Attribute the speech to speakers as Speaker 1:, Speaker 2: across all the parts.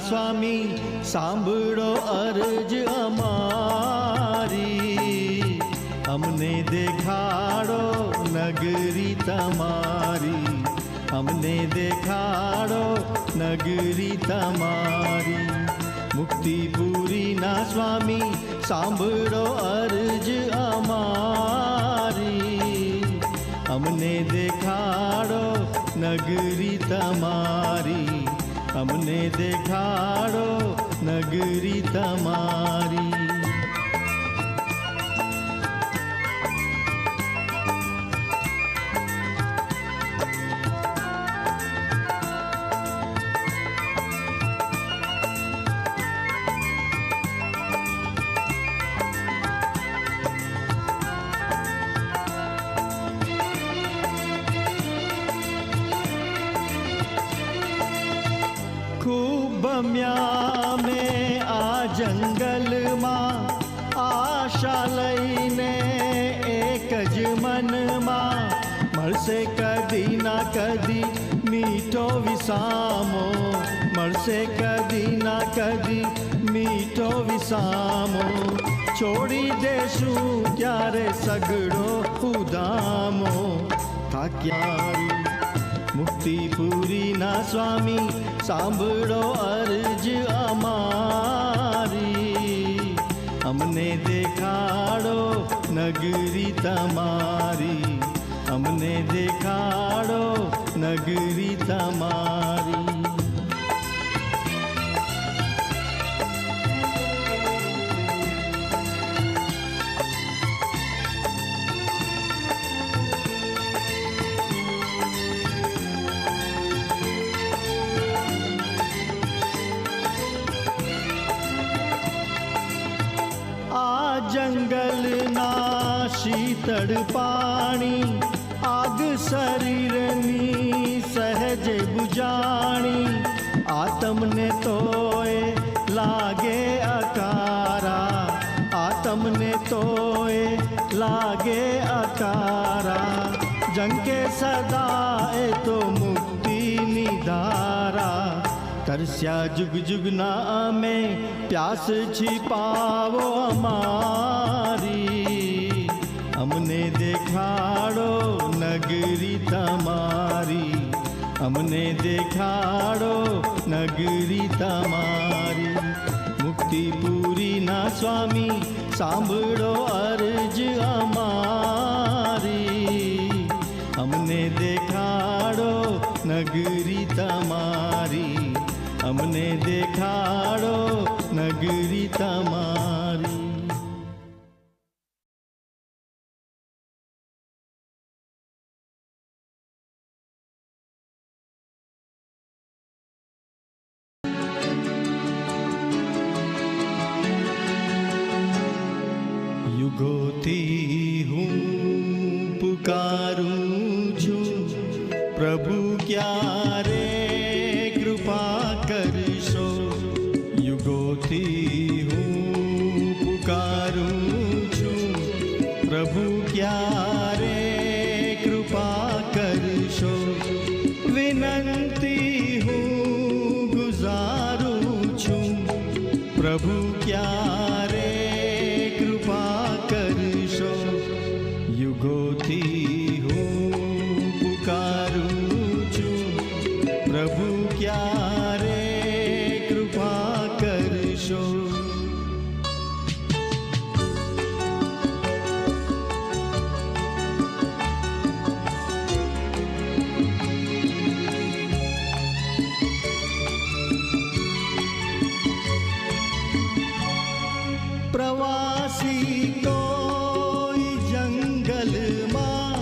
Speaker 1: स्वामी सांभळो अर्ज अमारी, हमने देखाड़ो नगरी तमारी, हमने देखाड़ो नगरी तमारी। मुक्तिपुरी ना स्वामी सांभळो अर्ज अमारी, हमने देखाड़ो नगरी तमारी, हमने देखाड़ो नगरी तमारी। खूब म्या में आ जंगल मां आशा लईने एक ज मन मां, मरसे कदी ना कदी मीठो विसामो, मरसे कदी ना कदी मीठो विसामो। छोड़ी देशू त्यारे सगड़ो उदामो थाक्यारू। मुक्तिपुरी ना स्वामी सांभळो अर्ज अमारी, हमने देखाड़ो नगरी तमारी, हमने देखाड़ो नगरी तमारी। जंगल ना शीतड़ पानी, आग शरीरनी सहज बुझाणी। आत्म ने तोए लागे अकारा, आत्म ने तोए लागे अकारा। जंके सदा ए तो मुक्ति निधारा, तरस्या जुग जुग ना में प्यास छिपावो हमारी, हमने देखाड़ो नगरी तमारी, हमने देखाड़ो नगरी तमारी। मुक्तिपुरी ना स्वामी सांभळो अर्ज अमारी, हमने देखाड़ो नगरी तमारी, हमने देखाड़ो नगरी तमारी। युगोथी हूँ पुकारूं छू, प्रभु क्यारे कृपा करशो। युगोथी हूँ पुकारूं छू, प्रभु क्यारे कृपा करशो। विनंती हूँ गुजारूं छू, प्रभु क्यारे कृपा करशो। युगोथी हूँ पुकारूं छू, प्रभु क्यारे कृपा करशो। प्रवासी कोई जंगल मां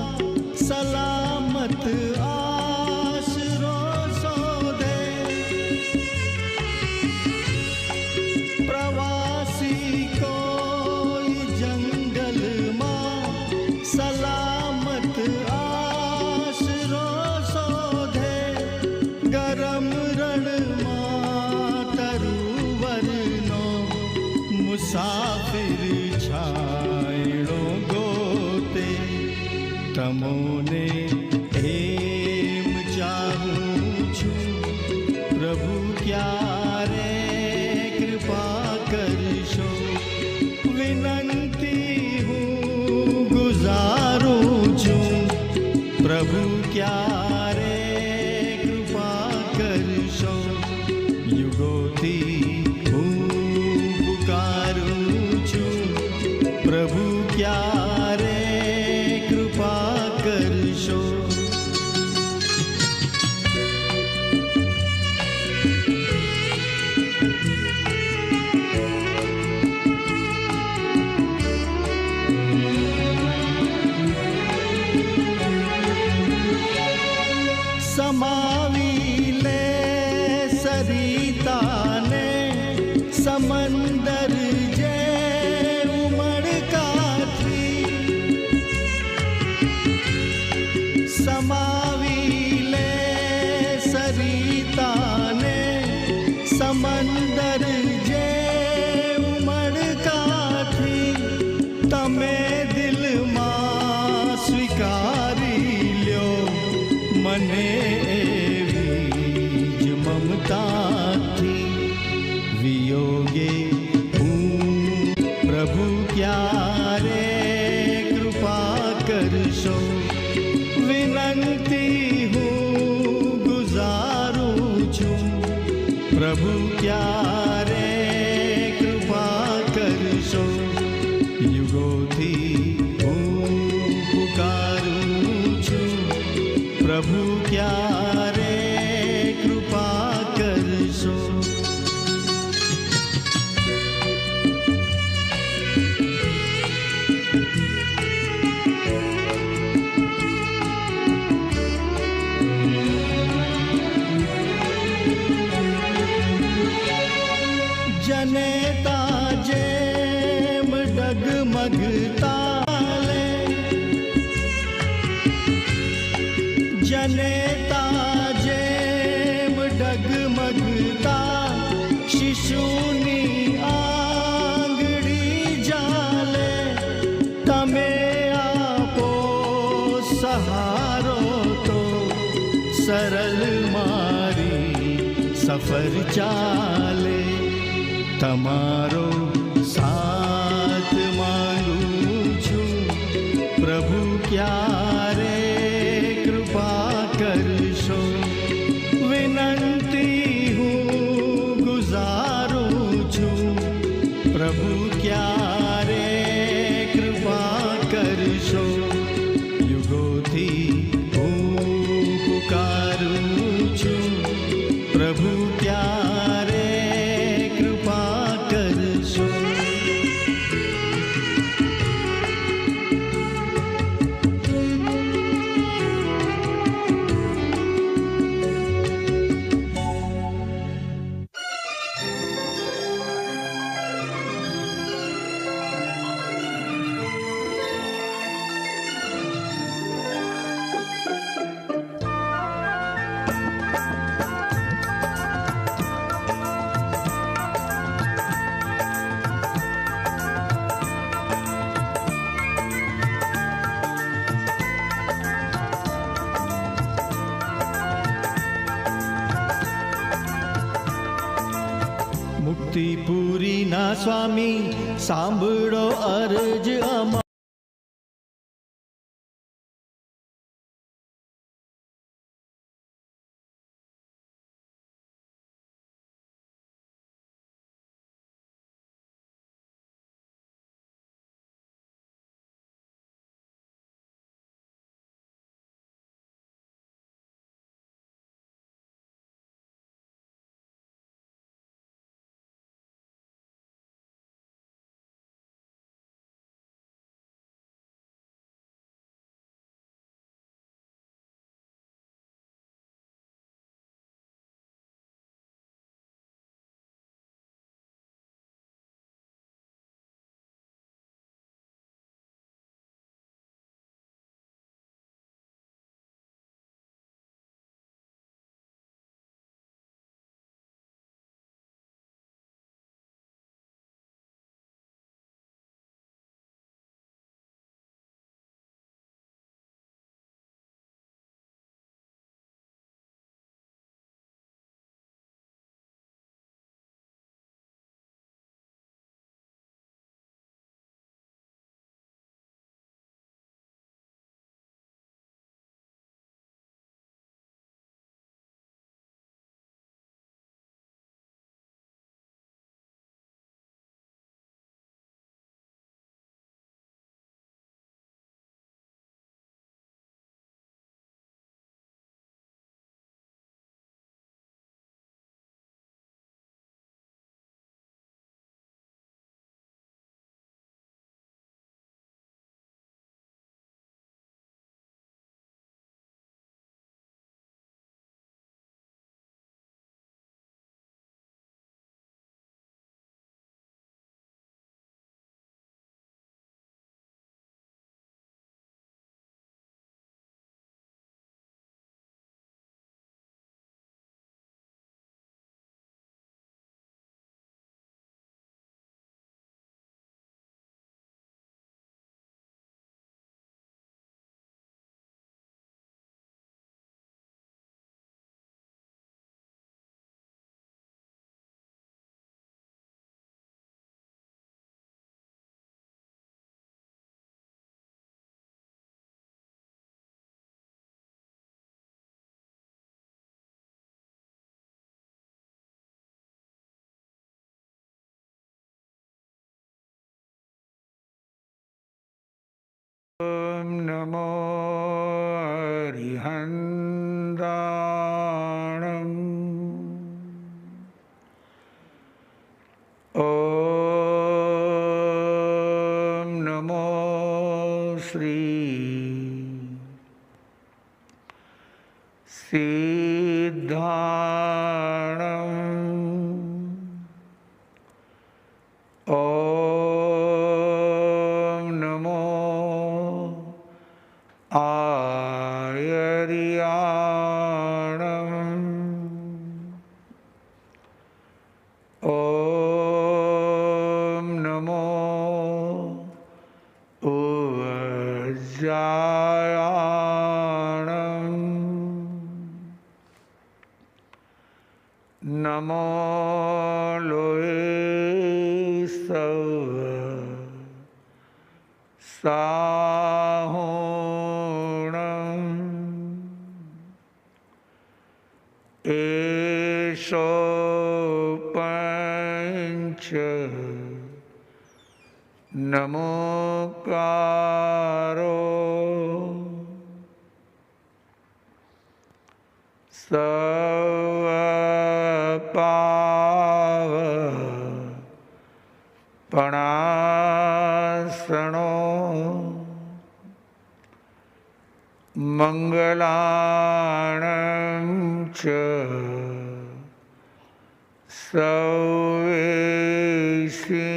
Speaker 1: सलामत आसरो सोदे। प्रवासी कोई जंगल मां सलामत आसरो सोदे। गरम रण मां तरुवर नो मुसाफिर छायड़ो गोते। तमोने हेम चाहूं छू, प्रभु क्यारे ક્યારે કૃપા કરશો? યુગોથી હું પુકારું છું, પ્રભુ ક્યારે કૃપા કરશો? समावी ले सरिताने समंदर जे उमड़काथी, समावी ले सरिताने समंदर जे उमड़काथी, तमे दिलમાં સ્વીકારી લ્યો મને એવી જ મમતાથી. વિયોગે હું પ્રભુ ક્યારે કૃપા કરશો? વિનંતી હું ગુજારું છું, પ્રભુ ક્યારે કૃપા કરશો? યુગોથી હું પુકારું છું, પ્રભુ ક્યારે કૃપા કરશો? જનેતા જેમ ડગમગતા લે, જનેતા જેમ ડગમગતા શિશુની આંગળી જાલે, તમે આપો સહારો તો સરળ મારી સફર ચાલે. તમારો સાથ માંગું છું, પ્રભુ ક્યારે કૃપા કરશો? વિનંતી હું ગુજારું છું, પ્રભુ ક્યારે કૃપા કરશો? યુગોથી હું પુકારું છું, પ્રભુ ક્યારે કૃપા કરશો? મુક્તિપુરીના સ્વામી સાંભળો અરજ અમારી.
Speaker 2: नमो अरिहन्ताणम् ॐ नमो श्री सिद्धाणम् ॐ नमो आयर्याणम् ॐ नमो उज्जायाणम् नमो लोये सव साहोणम् एषो पञ्च नमोकारो पणासनो मंगलाणं च सवेशी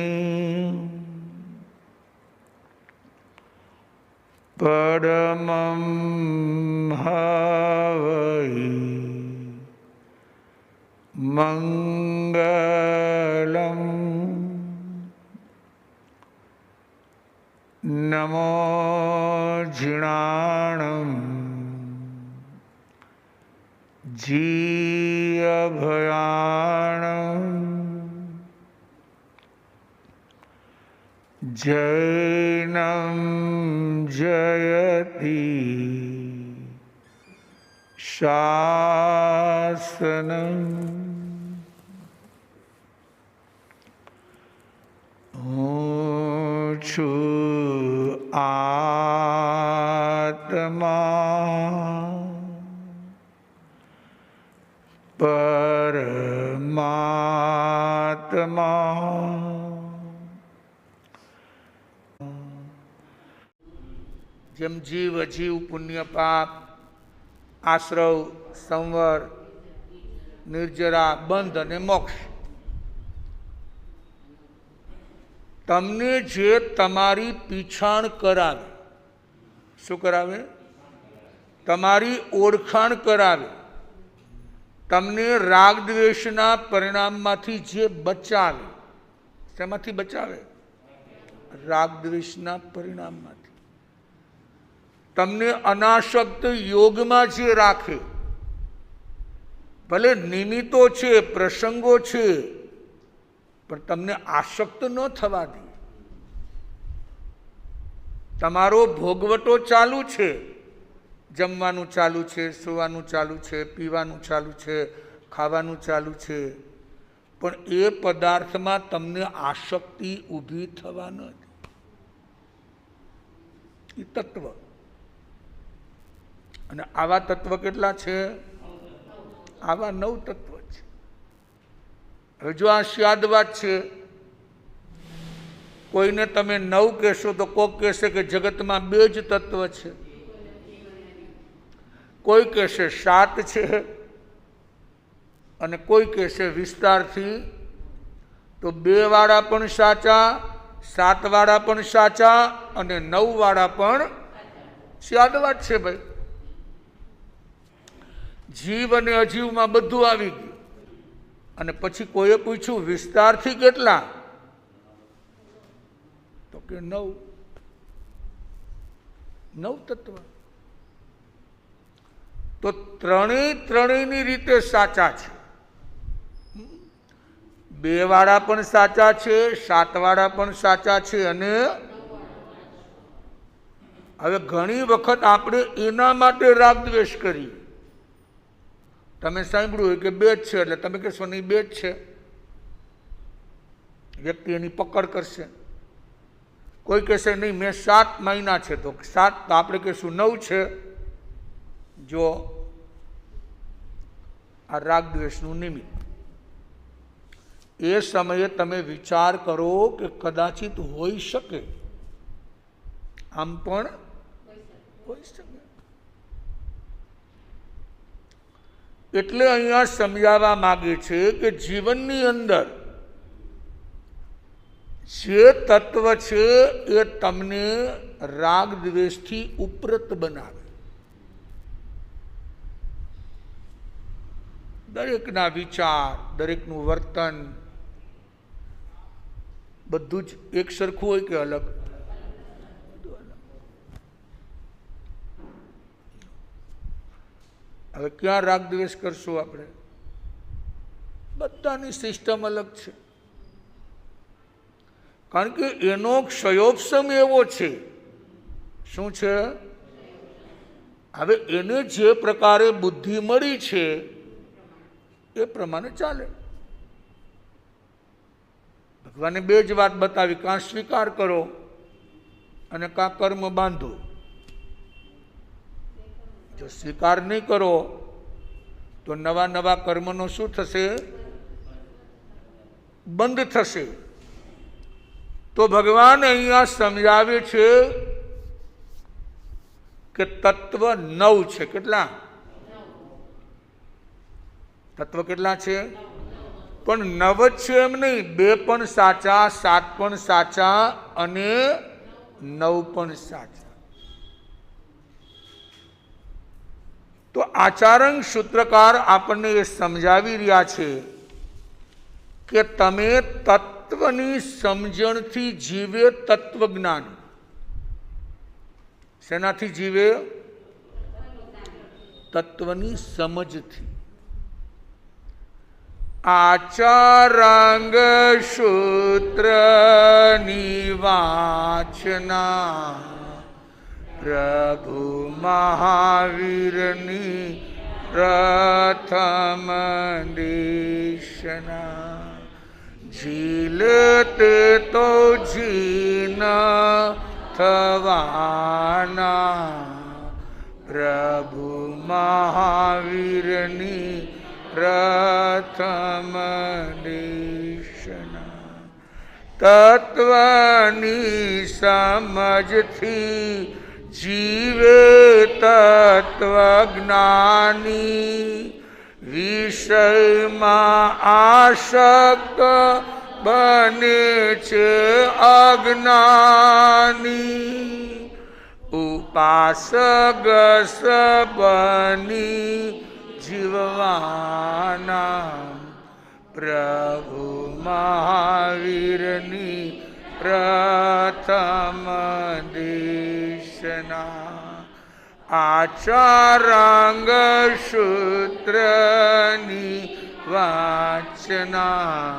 Speaker 2: परमं हवै मंगलम् नमो जिणाणं जीयभयाणं जैनं जयति शासनम् छु आत्मा परमात्मा
Speaker 3: જેમ જીવ અજીવ પુણ્ય પાપ આશ્રવ સંવર નિર્જરા બંધ અને મોક્ષ તમને જે તમારી પીછાણ કરાવે, શું કરાવે? તમારી ઓળખાણ કરાવે, તમને રાગ દ્વેષના પરિણામમાંથી જે બચાવે. શેમાંથી બચાવે? રાગ દ્વેષના પરિણામમાંથી. તમને અનાસક્ત યોગમાં જે રાખે, ભલે નિમિત્તો છે, પ્રસંગો છે, પણ તમને આસક્ત ન થવા દે. તમારો ભોગવટો ચાલુ છે, જમવાનું ચાલુ છે, સૂવાનું ચાલુ છે, પીવાનું ચાલુ છે, ખાવાનું ચાલુ છે, પણ એ પદાર્થમાં તમને આસક્તિ ઊભી થવા ન દે. એ તત્વ. અને આવા તત્વ કેટલા છે? આવા 9 તત્વ છે. હવે જો આ સ્યાદ વાત છે, કોઈને તમે 9 કહેશો તો કોક કહેશે કે જગતમાં 2 જ તત્વ છે, કોઈ કહેશે 7 છે, અને કોઈ કહેશે વિસ્તારથી તો 2 વાળા પણ સાચા, 7 વાળા પણ સાચા, અને 9 વાળા પણ સ્યાદ વાત છે. ભાઈ, જીવ અને અજીવમાં બધું આવી ગયું. અને પછી કોઈએ પૂછ્યું વિસ્તારથી કેટલા? તો કે 9 તત્વ. તો ત્રણેયની રીતે સાચા છે. 2 વાળા પણ સાચા છે, 7 વાળા પણ સાચા છે, અને હવે ઘણી વખત આપણે એના માટે રાગ દ્વેષ કરીએ. તમે સાંભળ્યું હોય કે 2 જ છે, એટલે તમે કહેશો નહીં 2 જ છે. વ્યક્તિ એની પકડ કરશે. કોઈ કહેશે નહીં મેં 7 મહિના છે, તો 7 તો આપણે કહેશું 9 છે. જો આ રાગ દ્વેષનું નિમિત્ત, એ સમયે તમે વિચાર કરો કે કદાચિત હોઈ શકે, આમ પણ હોઈ શકે. એટલે અહીંયા સમજાવવા માગે છે કે જીવનની અંદર જે તત્વ છે એ તમને રાગ દ્વેષથી ઉપરત બનાવે. દરેકના વિચાર, દરેકનું વર્તન બધું જ એક સરખું હોય કે અલગ? હવે ક્યાં રાગ દ્વેષ કરશું આપણે? બધાની સિસ્ટમ અલગ છે, કારણ કે એનો ક્ષયોપસમ એવો છે. શું છે? હવે એને જે પ્રકારે બુદ્ધિ મળી છે એ પ્રમાણે ચાલે. ભગવાને 2 જ વાત બતાવી, કાં સ્વીકાર કરો અને કાં કર્મ બાંધો. જો સ્વીકાર નહીં કરો તો નવા નવા કર્મનો શું થશે? બંધ થશે. તો ભગવાન અહીંયા સમજાવે છે કે તત્વ 9 છે. કેટલા તત્વ? કેટલા છે? પણ 9 જ છે એમ નહીં, 2 પણ સાચા, 7 પણ સાચા અને 9 પણ સાચા. તો આચાર્ય સૂત્રકાર આપણને એ સમજાવી રહ્યા છે કે તમે તત્વની સમજણથી જીવે તત્વજ્ઞાન. શેનાથી જીવે? તત્વની સમજથી. આચારાંગ સૂત્ર નિવાચના પ્રભુ મહાવીરની પ્રથમ દેશના. ઝીલતે તો જીન થવાના પ્રભુ મહાવીરની પ્રથમ દેશના. તત્વની સમજથી જીવે તત્વજ્ઞાની. વિષયમાં આસક્ત બને છે અજ્ઞાની. ઉપાસક બની જીવવાના પ્રભુ મહાવીરની પ્રથમ દેશના. આચારાંગ સૂત્રની વાચના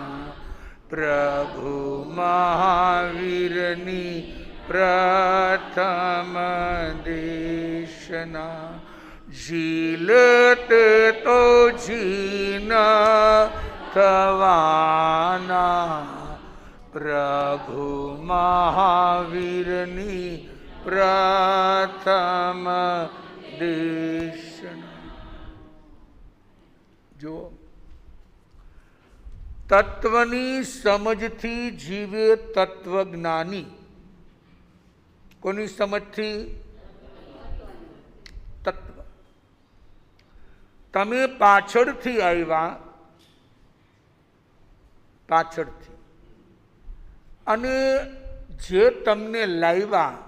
Speaker 3: પ્રભુ મહાવીરની પ્રથમ દેશના. ઝીલતે તો જીન થવાના પ્રભુ મહાવીરની પ્રથમ દેશના. જો તત્વની સમજથી જીવે તત્વજ્ઞાની. કોની સમજથી? તત્વ. તમે પાછળથી આવ્યા, પાછળથી, અને જે તમને લાવ્યા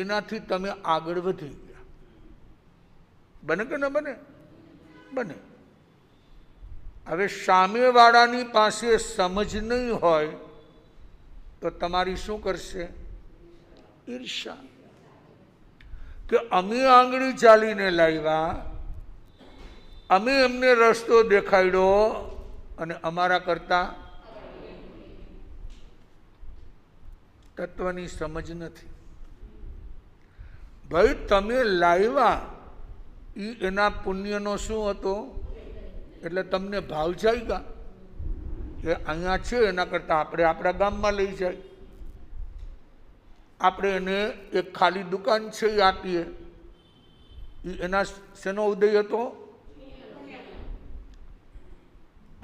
Speaker 3: એનાથી તમે આગળ વધી ગયા. બને કે ન બને? બને. હવે સામેવાળાની પાસે સમજ નહીં હોય તો તમારી શું કરશે? ઈર્ષા. કે અમે આંગળી ચાલીને લાવ્યા, અમે એમને રસ્તો દેખાડ્યો અને અમારા કરતા તત્વની સમજ નથી. ભાઈ તમે લાવ્યા એ એના પુણ્યનો શું હતો? એટલે તમને ભાવ જાગ્યા કે અહીંયા છે એના કરતાં આપણે આપણા ગામમાં લઈ જાય. આપણે એને એક ખાલી દુકાન છે એ આપીએ, એના શેનો ઉદય હતો?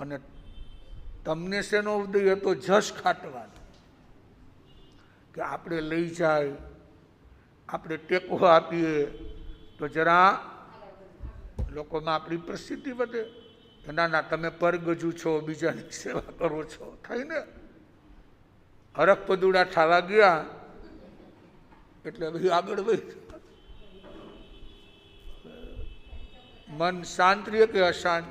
Speaker 3: અને તમને શેનો ઉદય હતો? જશ ખાટવાનો, કે આપણે લઈ જાય, આપણે ટેકો આપીએ તો જરા લોકોમાં આપણી પ્રસિદ્ધિ વધે. ના, તમે પરગજુ છો, બીજાની સેવા કરો છો, થાય ને. હરખ પદુડા થવા ગયા એટલે ભાઈ આગળ વહી. મન શાંત રહે કે અશાંત?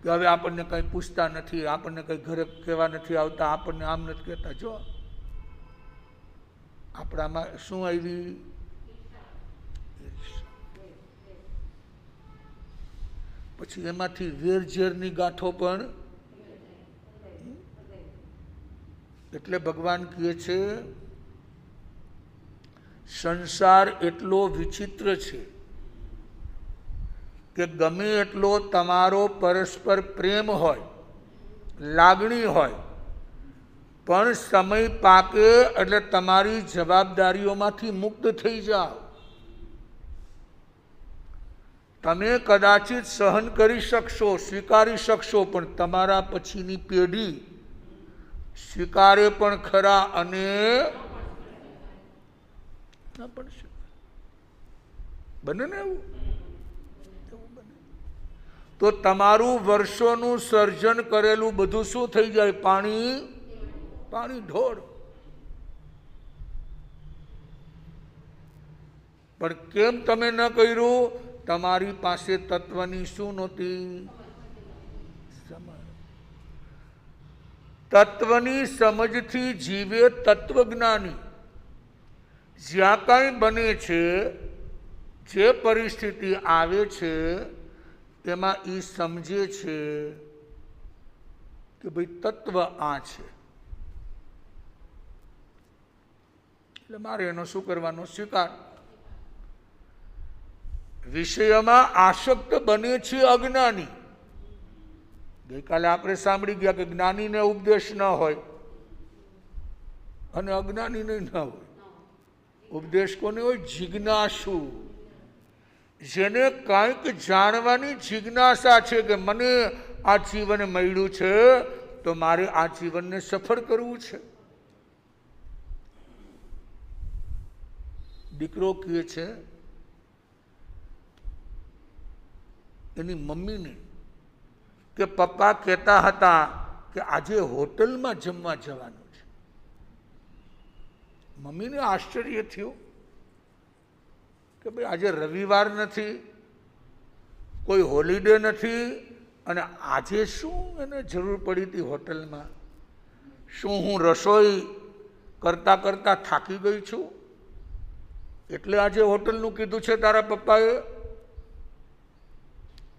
Speaker 3: કે હવે આપણને કંઈ પૂછતા નથી, આપણને કંઈ ઘરે કહેવા નથી આવતા, આપણને આમ નથી કહેતા. જો આપણામાં શું આવી? પછી એમાંથી વેરઝેરની ગાંઠો પણ. એટલે ભગવાન કહે છે સંસાર એટલો વિચિત્ર છે કે ગમે એટલો તમારો પરસ્પર પ્રેમ હોય, લાગણી હોય, પણ સમય પાકે એટલે તમારી જવાબદારીઓમાંથી મુક્ત થઈ જાઓ. તમે કદાચિત સહન કરી શકશો, સ્વીકારી શકશો, પણ તમારા પછીની પેઢી સ્વીકારે પણ ખરા અને ના પણ બને ને એવું બને. તો તમારું વર્ષોનું સર્જન કરેલું બધું શું થઈ જાય? પાણી ઢોળ. પણ કેમ તમે ન કર્યું? તમારી પાસે તત્વની શું નહોતી? તત્વની સમજથી જીવે તત્વજ્ઞાની. જ્યાં કાંઈ બને છે, જે પરિસ્થિતિ આવે છે, એમાં એ સમજે છે કે ભાઈ તત્વ આ છે, એટલે મારે એનો શું કરવાનો? સ્વીકાર. વિષયમાં આસક્ત બને છે અજ્ઞાની. ગઈકાલે આપણે સાંભળી ગયા કે જ્ઞાનીને ઉપદેશ ન હોય અને અજ્ઞાનીને ન હોય. ઉપદેશ કોને હોય? જિજ્ઞાસુ, જેને કાંઈક જાણવાની જિજ્ઞાસા છે કે મને આ જીવન મળ્યું છે તો મારે આ જીવનને સફળ કરવું છે. દીકરો કહે છે એની મમ્મીને કે પપ્પા કહેતા હતા કે આજે હોટલમાં જમવા જવાનું છે. મમ્મીને આશ્ચર્ય થયું કે ભાઈ આજે રવિવાર નથી, કોઈ હોલિડે નથી, અને આજે શું એને જરૂર પડી હતી હોટલમાં? શું હું રસોઈ કરતા કરતા થાકી ગઈ છું એટલે આજે હોટલનું કીધું છે તારા પપ્પાએ?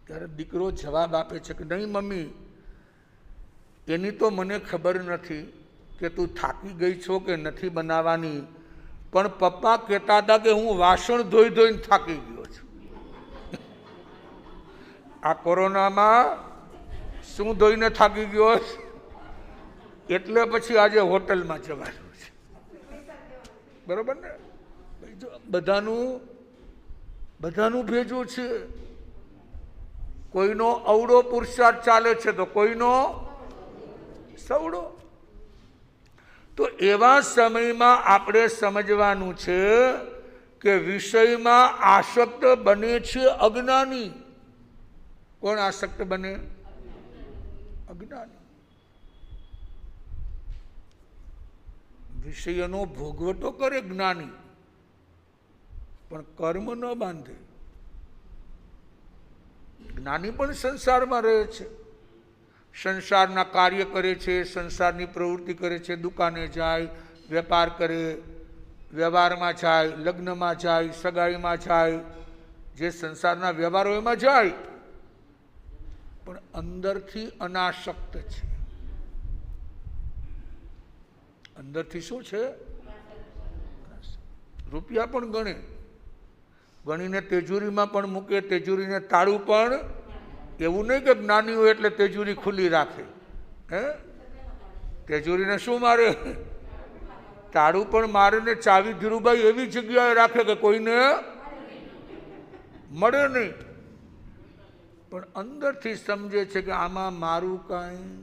Speaker 3: ત્યારે દીકરો જવાબ આપે છે કે નહીં મમ્મી, એની તો મને ખબર નથી કે તું થાકી ગઈ છો કે નથી બનાવવાની, પણ પપ્પા કહેતા હતા કે હું વાસણ ધોઈ ધોઈને થાકી ગયો છું. આ કોરોનામાં શું ધોઈને થાકી ગયો એટલે પછી આજે હોટલમાં જવાનું છે. બરોબર ને? બધાનું ભેજું છે. કોઈનો અવળો પુરુષાર્થ ચાલે છે તો કોઈનો સવડો. તો એવા સમયમાં આપણે સમજવાનું છે કે વિષયમાં આસક્ત બને છે અજ્ઞાની. કોણ આસક્ત બને? અજ્ઞાની. વિષયનો ભોગવટો કરે જ્ઞાની, પણ કર્મ ન બાંધે. જ્ઞાની પણ સંસારમાં રહે છે, સંસારના કાર્ય કરે છે, સંસારની પ્રવૃત્તિ કરે છે, દુકાને જાય, વેપાર કરે, વ્યવહારમાં જાય, લગ્નમાં જાય, સગાઈમાં જાય, જે સંસારના વ્યવહારો એમાં જાય, પણ અંદરથી અનાસક્ત છે. અંદરથી શું છે? રૂપિયા પણ ગણીને તેજુરીમાં પણ મૂકે, તેજુરીને તાળું પણ. એવું નહીં કે જ્ઞાની હોય એટલે તેજુરી ખુલ્લી રાખે. હે તેજોરીને શું મારે? તાળું પણ મારે ને ચાવી ધીરુભાઈ એવી જગ્યાએ રાખે કે કોઈને મળે નહીં, પણ અંદરથી સમજે છે કે આમાં મારું કાંઈ,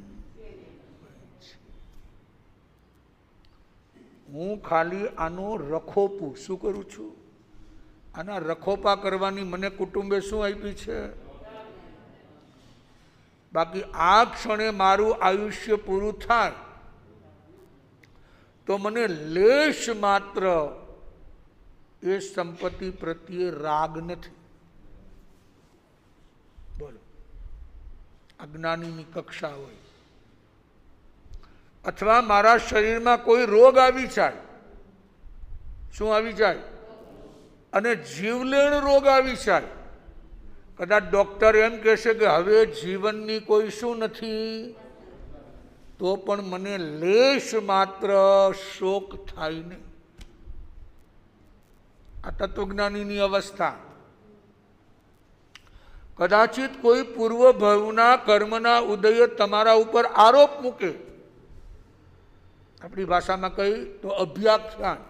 Speaker 3: હું ખાલી આનો રખોપું શું કરું છું? આના રખોપા કરવાની મને કુટુંબે શું આપી છે? બાકી આ ક્ષણે મારું આયુષ્ય પૂરું થાય તો મને લેશ માત્ર એ સંપત્તિ પ્રત્યે રાગ નથી. બોલો, અજ્ઞાનીની કક્ષા હોય અથવા મારા શરીરમાં કોઈ રોગ આવી જાય, શું આવી જાય? અને જીવલેણ રોગ આવી જાય, કદાચ ડોક્ટર એમ કહેશે કે હવે જીવનની કોઈ શું નથી, તો પણ મને લેશ માત્ર શોક થાય નહીં. આ તત્વજ્ઞાનીની અવસ્થા. કદાચિત કોઈ પૂર્વ ભવના કર્મના ઉદય તમારા ઉપર આરોપ મૂકે, આપણી ભાષામાં કહી તો અભ્યાખ્યાન,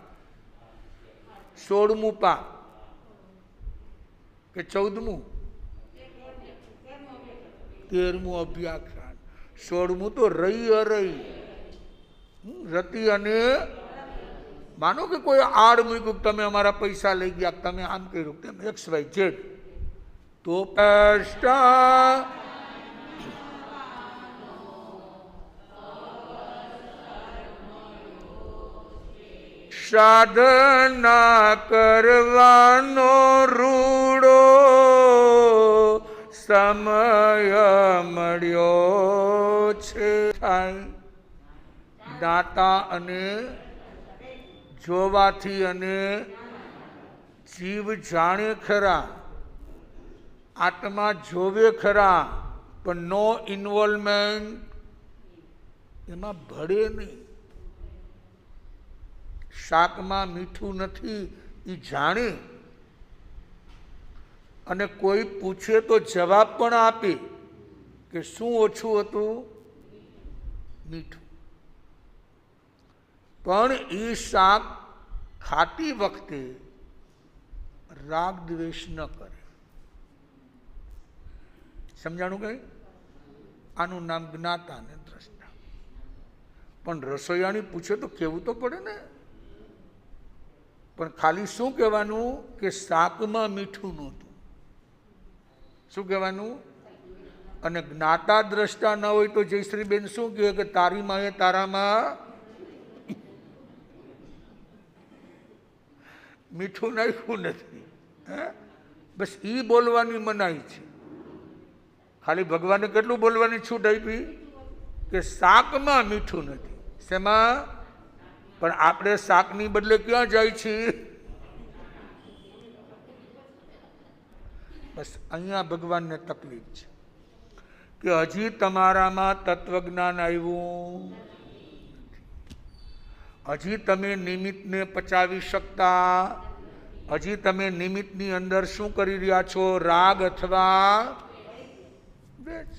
Speaker 3: 16મું પાપ કે 14મું, 13મું અભ્યાખ્યાન. 16મું તો રહી અરઈ, રતિ અને માનો કે કોઈ આડ મૂક્યું, તમે અમારા પૈસા લઈ ગયા, તમે આમ કર્યું, તેમ XYZ, તો સાધના કરવાનો રૂડો સમય મળ્યો છે. દાતા અને જોવાથી અને જીવ જાણે ખરા, આત્મા જોવે ખરા, પણ નો ઇન્વોલ્વમેન્ટ, એમાં ભળે નહીં. શાકમાં મીઠું નથી એ જાણે, અને કોઈ પૂછે તો જવાબ પણ આપે કે શું ઓછું હતું? મીઠું. પણ એ શાક ખાતી વખતે રાગ દ્વેષ ન કરે. સમજાણું કઈ? આનું નામ જ્ઞાતા અને દ્રષ્ટા. પણ રસોઈયાની પૂછે તો કહેવું તો પડે ને. પણ ખાલી શું કહેવાનું કે શાકમાં મીઠું નહોતું, શું કહેવાનું? અને જ્ઞાતા દ્રષ્ટા ન હોય તો જયશ્રીબેન શું કહે કે તારી માએ તારામાં મીઠું નાખ્યું નથી. બસ ઈ બોલવાની મનાઈ છે. ખાલી ભગવાને કેટલું બોલવાની છૂટ આપી કે શાકમાં મીઠું નથી. શેમાં? પણ આપણે શાકની બદલે ક્યાં જાય છીએ? બસ અહીંયા ભગવાનને તકલીફ છે કે હજી તમારામાં તત્વજ્ઞાન આવ્યું, હજી તમે નિમિત્તને પચાવી શકતા, હજી તમે નિમિત્તની અંદર શું કરી રહ્યા છો? રાગ અથવા દ્વેષ.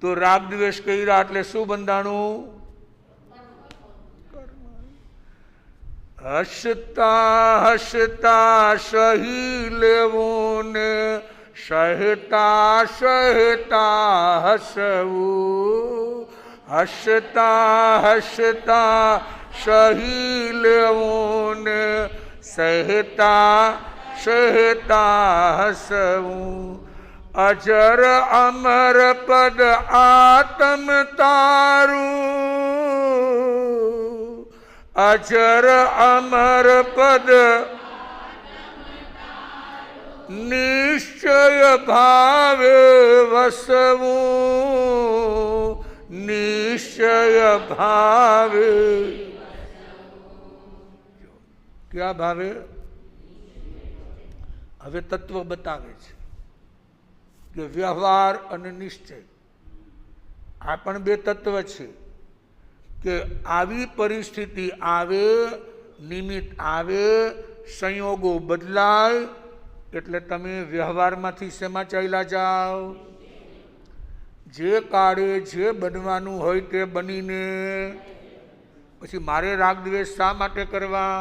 Speaker 3: તો રાગ દ્વેષ કર્યા એટલે શું બંધાણું? હસતા હસતા સહી લેવું ને સહેતા સહેતા હસવું. હસતા હસતા સહી લેવું ને સહેતા સહેતા હસવું. અજર અમર પદ આત્મ તારું, અજર અમર પદ નિશ્ચય ભાવે વસવું. નિશ્ચય ભાવે. ક્યાં ભાવે? હવે તત્વ બતાવે છે કે વ્યવહાર અને નિશ્ચય આ પણ બે તત્વ છે કે આવી પરિસ્થિતિ આવે, નિમિત્ત આવે, સંયોગો બદલાય એટલે તમે વ્યવહારમાંથી શેમાં ચાલ્યા જાઓ? જે કાળે જે બનવાનું હોય તે બનીને પછી મારે રાગ દ્વેષ શા માટે કરવા?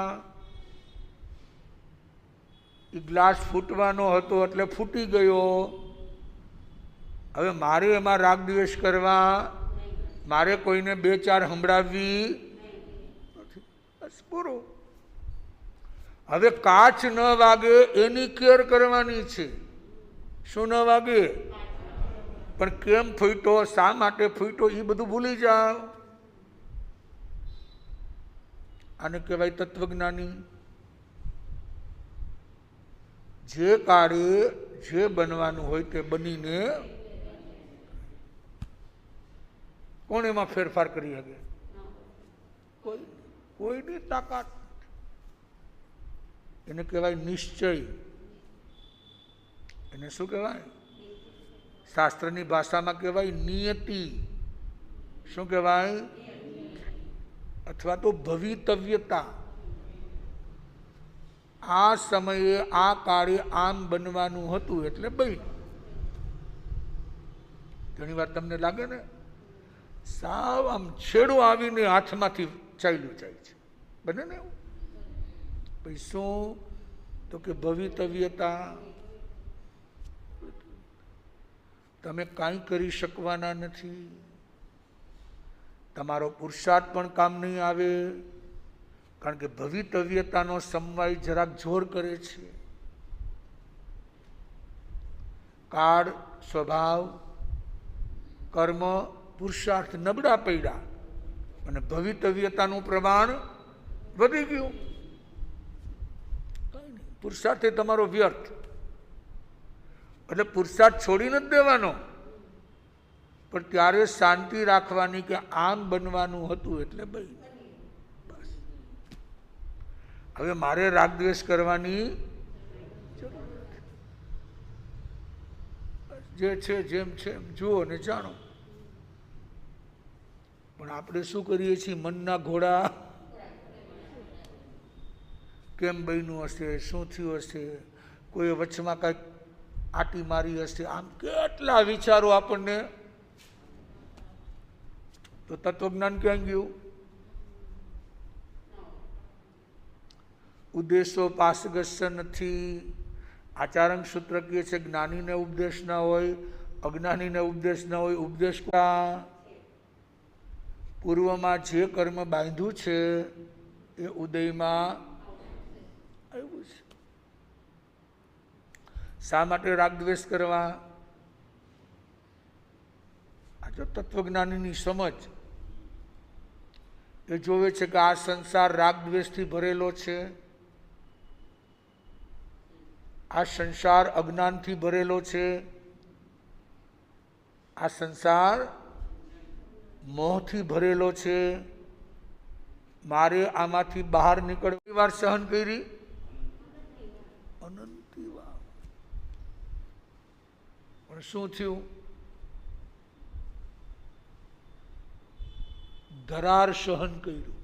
Speaker 3: એ ગ્લાસ ફૂટવાનો હતો એટલે ફૂટી ગયો. હવે મારે એમાં રાગ દ્વેષ કરવા, મારે કોઈને બે ચાર સંભળાવવી નથી. બસ પૂરો. હવે કાચ ન વાગે એની કેર કરવાની છે. શું ન વાગે? પણ કેમ ફૂટ્યો, શા માટે ફૂટ્યો, એ બધું ભૂલી જાઓ. આને કહેવાય તત્વજ્ઞાની. જે કાળે જે બનવાનું હોય તે બનીને કોણ એમાં ફેરફાર કરી શકે? કોઈની તાકાત. એને કહેવાય નિશ્ચય. એને શું કહેવાય? શાસ્ત્રની ભાષામાં કહેવાય નિયતિ. શું કહેવાય? અથવા તો ભવિતવ્યતા. આ સમયે આ કાળે આમ બનવાનું હતું એટલે બન્યું. ઘણી વાર તમને લાગે ને સાવ આમ છેડો આવીને હાથમાંથી ચાલ્યું જાય છે, બને ને એવું? પછી શું? તો કે ભવિતવ્યતા. તમે કાંઈ કરી શકવાના નથી. તમારો પુરુષાર્થ પણ કામ નહીં આવે, કારણ કે ભવિતવ્યતાનો સમવાય જરાક જોર કરે છે. કાળ, સ્વભાવ, કર્મ, પુરુષાર્થ નબળા પડ્યા અને ભવિતવ્યતાનું પ્રમાણ વધી ગયું. કઈ નહીં, પુરુષાર્થ એ તમારો વ્યર્થ. એટલે પુરુષાર્થ છોડી નથી દેવાનો, પણ ત્યારે શાંતિ રાખવાની કે આમ બનવાનું હતું એટલે બન્યું. બસ. હવે મારે રાગ દ્વેષ કરવાની જરૂર નથી. જે છે જેમ છે એમ જુઓ ને જાણો. પણ આપણે શું કરીએ છીએ? મનના ઘોડા કેમ બન્યું હશે, શું થયું હશે, કોઈ વચમાં કાંઈક આટી મારી હશે, આમ કેટલા વિચારો આપણને. તો તત્વજ્ઞાન ક્યાં ગયું? ઉદ્દેશો પાસગસ્ય નથી. આચારણ સૂત્ર કહે છે જ્ઞાનીને ઉપદેશ ના હોય, અજ્ઞાનીને ઉપદેશ ના હોય. ઉપદેશ પૂર્વમાં જે કર્મ બાંધ્યું છે એ ઉદયમાં આવ્યું છે. શા માટે રાગ દ્વેષ કરવા? આ જો તત્વજ્ઞાનીની સમજ એ જોવે છે કે આ સંસાર રાગ દ્વેષથી ભરેલો છે, આ સંસાર અજ્ઞાનથી ભરેલો છે, આ સંસાર મોહથી ભરેલો છે. મારે આમાંથી બહાર નીકળવાની વાર સહન કરી? અનંતી વાર. પણ શું થયું? ધરાર સહન કર્યું.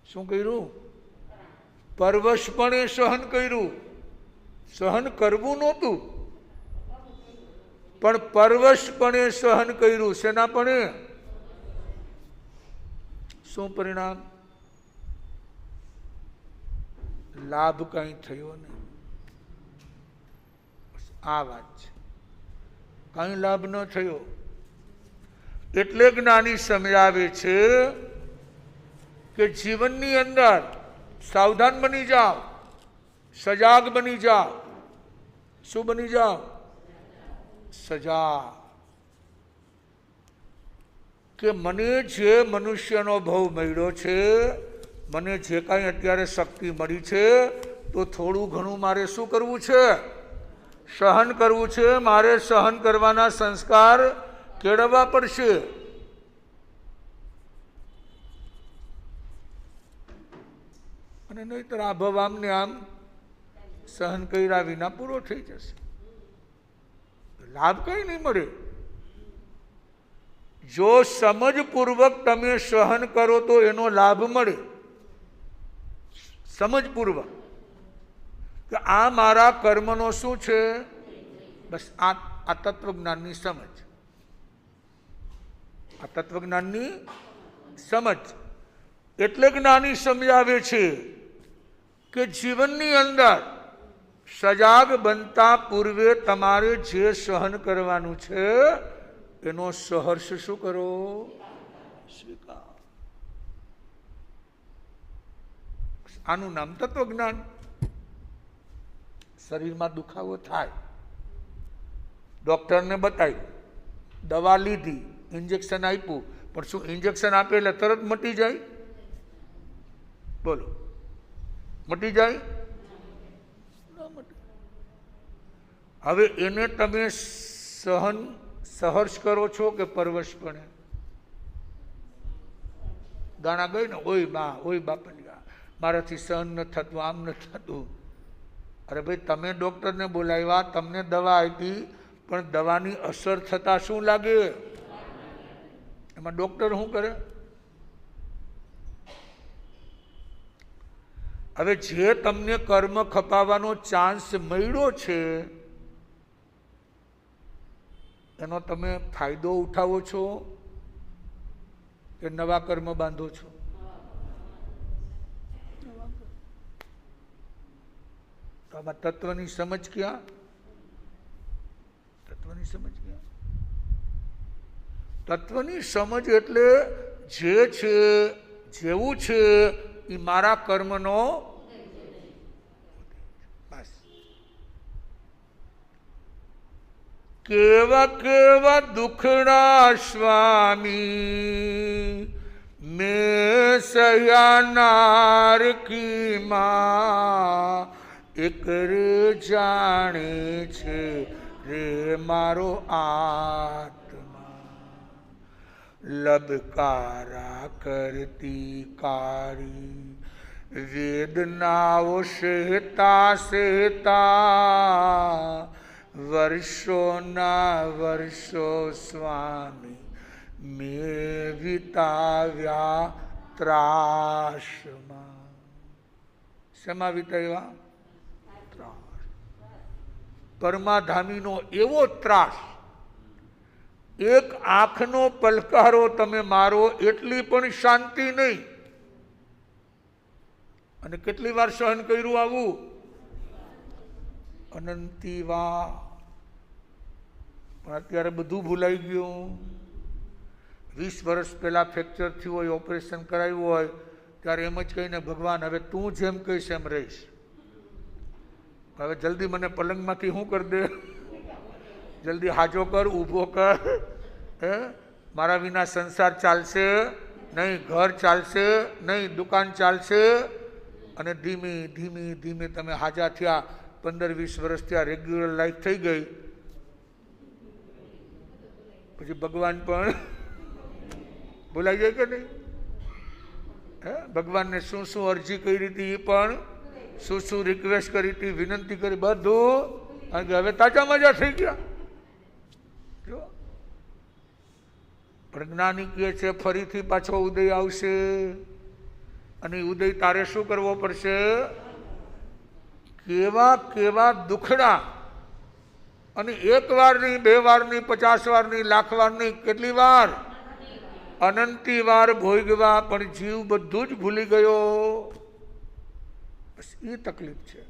Speaker 3: શું કર્યું? પરવશપણે સહન કર્યું. સહન કરવું નહોતું, પણ પરવશપણે સહન કર્યું. શેનાપણે? શું પરિણામ? લાભ કઈ થયો નહીં. આ વાત છે. કઈ લાભ ન થયો. એટલે જ્ઞાની સમજાવે છે કે જીવનની અંદર સાવધાન બની જાઓ, સજાગ બની જાઓ. શું બની જાઓ? સજાગ. કે મને જે મનુષ્યનો ભાવ મળ્યો છે, મને જે કાંઈ અત્યારે શક્તિ મળી છે, તો થોડું ઘણું મારે શું કરવું છે? સહન કરવું છે. મારે સહન કરવાના સંસ્કાર કેળવવા પડશે. અને નહીતર આ ભવ આમને આમ સહન કર્યા વિના પૂરો થઈ જશે. લાભ કઈ નહીં મળે. જો સમજપૂર્વક તમે સહન કરો તો એનો લાભ મળે. સમજપૂર્વક કે આ મારા કર્મનો શું છે? બસ આ આ તત્વજ્ઞાનની સમજ, આ તત્વજ્ઞાનની સમજ. એટલે જ્ઞાની સમજાવે છે કે જીવનની અંદર સજાગ બનતા પૂર્વે તમારે જે સહન કરવાનું છે એનો સહર્ષ શું કરો? સ્વીકાર. આનું નામ તત્વજ્ઞાન. શરીરમાં દુખાવો થાય, ડોક્ટરને બતાવ્યું, દવા લીધી, ઇન્જેક્શન આપ્યું, પણ શું ઇન્જેક્શન આપે એટલે તરત મટી જાય? બોલો, મટી જાય? હવે એને તમે સહર્ષ કરો છો કે પરવશપણે? ગાણા ગઈ ને, ઓય બા, ઓય બાપલિયા, મારાથી સહન ન થતું, આમ ન થતું. અરે ભાઈ, તમે ડોક્ટરને બોલાવ્યા, તમને દવા આપી, પણ દવાની અસર થતા શું લાગે? એમાં ડોક્ટર શું કરે? હવે જે તમને કર્મ ખપાવવાનો ચાન્સ મળ્યો છે એનો તમે ફાયદો ઉઠાવો છો કે નવા કર્મ બાંધો છો? તો આમાં તત્વની સમજ ક્યાં? તત્વની સમજ ક્યાં? તત્વની સમજ એટલે જે છે, જેવું છે એ મારા કર્મનો બસ. કેવા કેવા દુખડા સ્વામી મેં સહ્યા કી માં, એક રે જાણે છે રે મારો આત્મા, લબકારા કરતી કાળી વેદનાઓ સહેતા સહેતા વર્ષોના વર્ષો સ્વામી મેં વિતાવ્યા ત્રાસમાં. શેમાં વિતાવ્યા? ત્રાસ. પરમાધામીનો એવો ત્રાસ, એક આંખનો પલકારો તમે મારો એટલી પણ શાંતિ નહીં. અને કેટલી વાર સહન કર્યું આવું? અનંતી વાર. પણ અત્યારે બધું ભૂલાઈ ગયું. 20 વર્ષ પહેલા ફ્રેક્ચર થયું હોય, ઓપરેશન કરાવ્યું હોય, ત્યારે એમ જ કહીને, ભગવાન હવે તું જેમ કહીશ એમ રહીશ, હવે જલ્દી મને પલંગમાંથી શું કરી દે, જલ્દી હાજો કર, ઊભો કર. હે, મારા વિના સંસાર ચાલશે નહીં, ઘર ચાલશે નહીં, દુકાન ચાલશે. અને ધીમે ધીમે ધીમે તમે હાજા થયા, 15-20 વર્ષ થયા, રેગ્યુલર લાઈફ થઈ ગઈ. પછી ભગવાન પણ ભૂલાઈ જાય કે નહીં? હે, ભગવાનને શું શું અરજી કરી હતી એ પણ, શું શું રિક્વેસ્ટ કરી હતી, વિનંતી કરી, બધું. કારણ કે હવે તાજા મજા થઈ ગયા. જો પ્રજ્ઞાની કહે છે ફરીથી પાછો ઉદય આવશે, અને ઉદય તારે શું કરવો પડશે? કેવા કેવા દુખડા, અને 1 વાર નહીં, 2 વાર નહીં, 50 વાર નહીં, લાખ વાર નહીં, કેટલી વાર? અનંતી વાર ભોગવા, પણ જીવ બધું જ ભૂલી ગયો. બસ એ તકલીફ છે.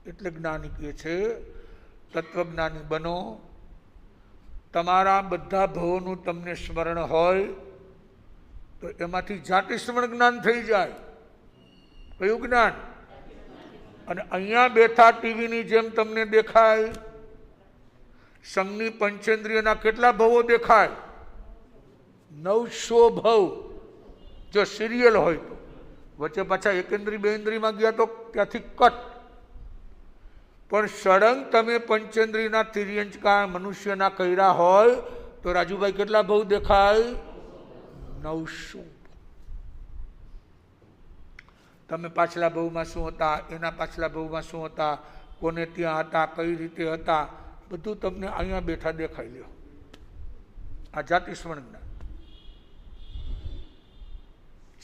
Speaker 3: એટલે જ્ઞાની કહે છે તત્વજ્ઞાની બનો. તમારા બધા ભવોનું તમને સ્મરણ હોય તો એમાંથી જાતિ સ્મરણ જ્ઞાન થઈ જાય. કયું જ્ઞાન? અને અહીંયા બેઠા ટીવીની જેમ તમને દેખાય, સંઘની પંચેન્દ્રિયના કેટલા ભવો દેખાય? 900 ભવ. જો સિરિયલ હોય તો વચ્ચે પાછા એકેન્દ્રી બેન્દ્રીમાં ગયા તો ત્યાંથી કટ. પણ સળંગ તમે પંચેન્દ્રીના તિર્યંચકા મનુષ્યના કર્યા હોય તો રાજુભાઈ કેટલા ભવ દેખાય? 900. તમે પાછલા ભવમાં શું હતા, એના પાછલા ભવમાં શું હતા, કોને ત્યાં હતા, કઈ રીતે હતા, બધું તમને અહીંયા બેઠા દેખાઈ લ્યો. આ જાતિ સ્મરણ જ્ઞાન.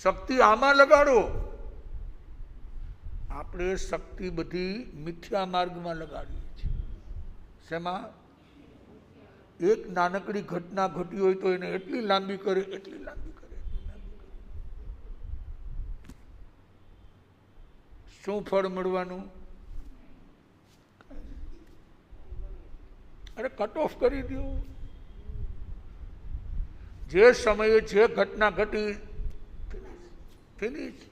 Speaker 3: શક્તિ આમાં લગાડો. આપણે શક્તિ બધી મિથ્યા માર્ગમાં લગાડીએ છીએ. શેમાં? એક નાનકડી ઘટના ઘટી હોય તો એને એટલી લાંબી કરે, એટલી લાંબી કરે, એટલી લાંબી કરે. શું ફળ મળવાનું? અરે કટ ઓફ કરી દો. જે સમયે જે ઘટના ઘટી, ફિનિશ.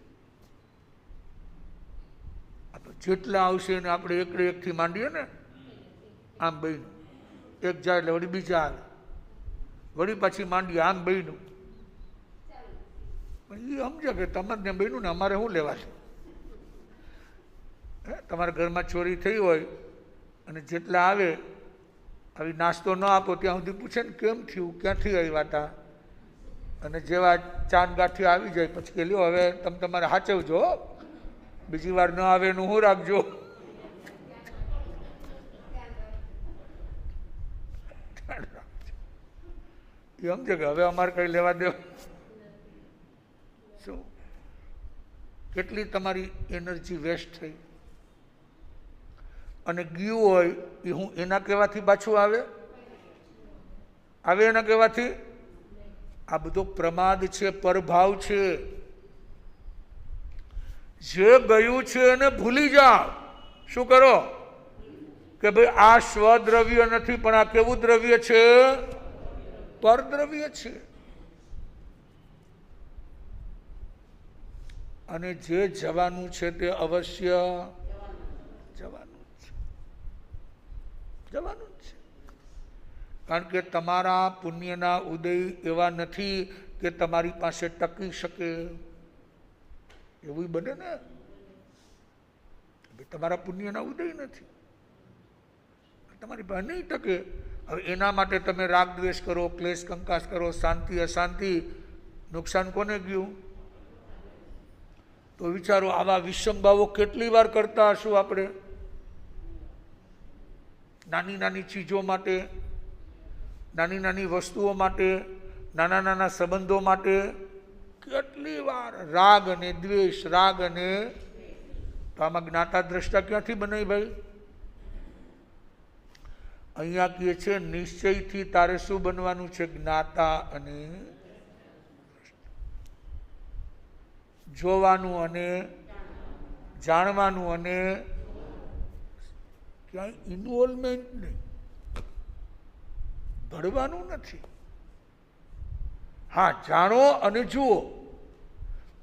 Speaker 3: જેટલા આવશે એને આપણે એકડે એકથી માંડીએ ને, આમ બહેનું એક જાય એટલે વળી બીજા આવે, વળી પાછી માંડીએ, આમ બહેનું. એ સમજે કે તમારે બહેનું ને અમારે શું લેવા છે? તમારા ઘરમાં ચોરી થઈ હોય અને જેટલા આવે આવી નાસ્તો ન આપો ત્યાં સુધી પૂછે ને કેમ થયું, ક્યાંથી આવ્યા હતા, અને જેવા ચાંદ ગાંઠી આવી જાય પછી કે લ્યો હવે તમે તમારે સાચવજો, બીજી વાર ન આવે એનું હું રાખજો. એ સમજે કે હવે અમારે કઈ લેવા દેવા. શું કેટલી તમારી એનર્જી વેસ્ટ થઈ. અને ગયું હોય એ હું એના કહેવાથી પાછું આવે એના કહેવાથી. આ બધો પ્રમાદ છે, પરભાવ છે. જે ગયું છે એને ભૂલી જાઓ. શું કરો કે ભાઈ આ સ્વદ્રવ્ય નથી, પણ આ કેવું દ્રવ્ય છે? પરદ્રવ્ય છે. અને જે જવાનું છે તે અવશ્ય જવાનું છે, જવાનું જ છે. કારણ કે તમારા પુણ્યના ઉદય એવા નથી કે તમારી પાસે ટકી શકે. એવું બને ને, તમારા પુણ્યના ઉદય નથી, તમારી પાસે નહીં ટકે. હવે એના માટે તમે રાગ દ્વેષ કરો, ક્લેશ કંકાસ કરો, શાંતિ અશાંતિ, નુકસાન કોને ગયું? તો વિચારો, આવા વિષમભાવો કેટલી વાર કરતા હશું આપણે? નાની નાની ચીજો માટે, નાની નાની વસ્તુઓ માટે, નાના નાના સંબંધો માટે કેટલી વાર રાગ અને દ્વેષ, રાગ અને. તો આમાં જ્ઞાતા દ્રષ્ટા ક્યાંથી બનાવી ભાઈ? અહીંયા કહે છે નિશ્ચયથી તારે શું બનવાનું છે? જ્ઞાતા અને જોવાનું અને જાણવાનું અને ક્યાંય ઇન્વોલ્વમેન્ટ નહીં, ભળવાનું નથી. હા, જાણો અને જુઓ.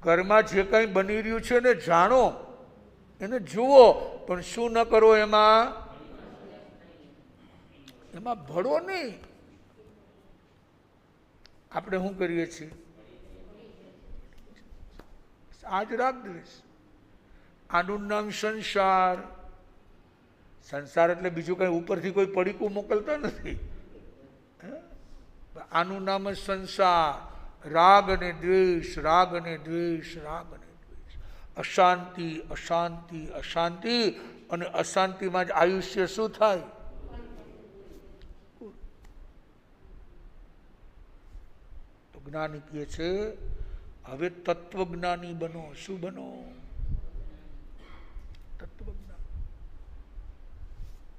Speaker 3: ઘરમાં જે કંઈ બની રહ્યું છે ને જાણો, એને જુઓ, પણ શું ન કરો એમાં ભળો નહીં. આપણે શું કરીએ છીએ? આજ રાગ દ્વેષ. આનું નામ સંસાર. સંસાર એટલે બીજું કઈ ઉપરથી કોઈ પડીકું મોકલતા નથી. આનું નામ જ સંસાર. રાગ અને દ્વેષ, રાગ અને દ્વેષ, રાગ અને દ્વેષ. અશાંતિ, અશાંતિ, અશાંતિ. અને અશાંતિમાં જ આયુષ્ય શું થાય? તો જ્ઞાની કહે છે હવે તત્વજ્ઞાની બનો. શું બનો? તત્વજ્ઞાન.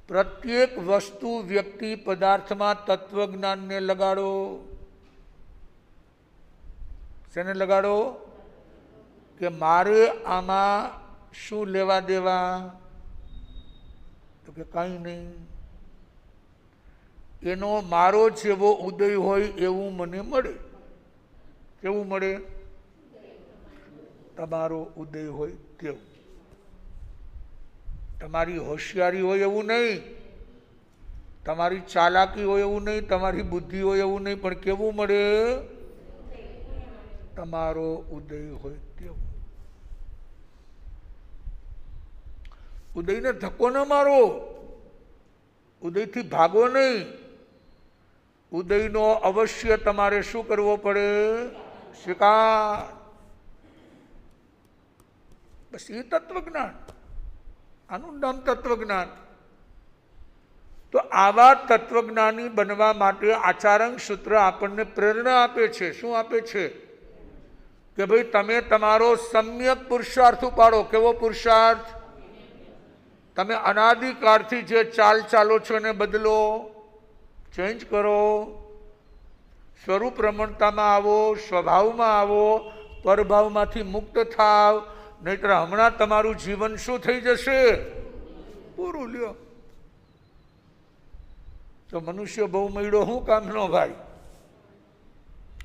Speaker 3: પ્રત્યેક વસ્તુ, વ્યક્તિ, પદાર્થમાં તત્વજ્ઞાનને લગાડો. શેને લગાડો? કે મારે આમાં શું લેવા દેવા? તો કે કાંઈ નહીં. એનો મારો જેવો ઉદય હોય એવું મને મળે. કેવું મળે? તમારો ઉદય હોય તેવું. તમારી હોશિયારી હોય એવું નહીં, તમારી ચાલાકી હોય એવું નહીં, તમારી બુદ્ધિ હોય એવું નહીં, પણ કેવું મળે? તમારો ઉદય હોય તેવું. ઉદયને ધક્કો ન મારો, ઉદયથી ભાગો નહીં. ઉદયનો અવશ્ય તમારે શું કરવો પડે? સ્વીકાર. બસ એ તત્વજ્ઞાન. આનું નામ તત્વજ્ઞાન. તો આવા તત્વજ્ઞાની બનવા માટે આચાર્ય સૂત્ર આપણને પ્રેરણા આપે છે. શું આપે છે? કે ભાઈ તમે તમારો સમ્યક પુરુષાર્થ ઉપાડો. કેવો પુરુષાર્થ? તમે અનાદિકાળથી જે ચાલ ચાલો છો એને બદલો, ચેન્જ કરો, સ્વરૂપ રમણતામાં આવો, સ્વભાવમાં આવો, પરભાવમાંથી મુક્ત થાવ. નહીતર હમણાં તમારું જીવન શું થઈ જશે? પૂરું. લ્યો તો મનુષ્ય બહુ મળ્યો શું કામનો ભાઈ?